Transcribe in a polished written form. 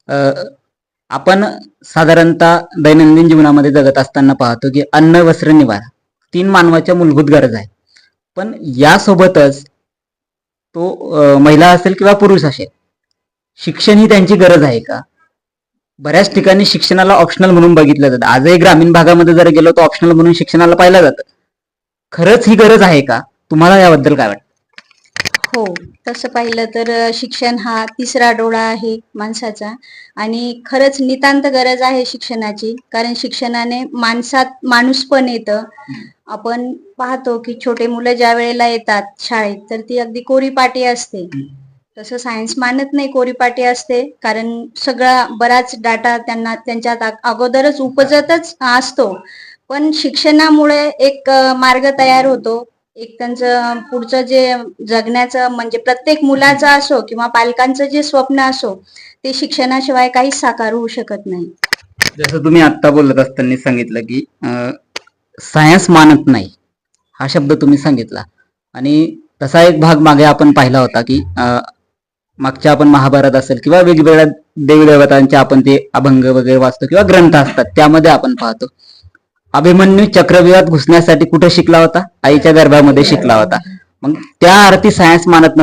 अ, आपण साधारणतः दैनंदिन जीवनामध्ये जगत असताना पाहतो की अन्न, वस्त्र, निवारा 3 मानवाच्या मूलभूत गरजा आहेत. पण यासोबतच तो महिला असेल किंवा पुरुष असेल, शिक्षण ही त्यांची गरज आहे का? बऱ्याच ठिकाणी शिक्षणाला ऑप्शनल म्हणून बघितलं जातं. आजही ग्रामीण भागामध्ये जर गेलो तर ऑप्शनल म्हणून शिक्षणाला पाहिलं जातं. खरंच ही गरज आहे का? तुम्हाला याबद्दल काय वाटतं? हो, तसं पाहिलं तर शिक्षण हा तिसरा डोळा आहे माणसाचा आणि खरंच नितांत गरज आहे शिक्षणाची. कारण शिक्षणाने माणसात माणूस पण येतं. आपण पाहतो की छोटे मुलं ज्या वेळेला येतात शाळेत तर ती अगदी कोरीपाटी असते. तसं सायन्स मानत नाही कोरीपाटी असते, कारण सगळा बराच डाटा त्यांना त्यांच्यात अगोदरच उपजतच असतो. पण शिक्षणामुळे एक मार्ग तयार होतो. एक त्यांचं पुढचं जे जगण्याचं म्हणजे प्रत्येक मुलाचं असो किंवा पालकांचं जे स्वप्न असो, ते शिक्षणाशिवाय काहीच साकार होऊ शकत नाही. जसं तुम्ही आत्ता बोलत असताना सांगितलं की सायन्स मानत नाही हा शब्द तुम्ही सांगितला आणि तसा एक भाग मागे आपण पाहिला होता की मागच्या आपण महाभारत असेल किंवा वेगवेगळ्या देवदेवतांचे आपण ते अभंग वगैरे वाचतो किंवा ग्रंथ असतात, त्यामध्ये आपण पाहतो अभिमन्यू चक्रव्यूहात घुसण्यासाठी कुठे शिकला होता? आईच्या गर्भामध्ये शिकला होता. मग त्या अर्थी सायन्स मानत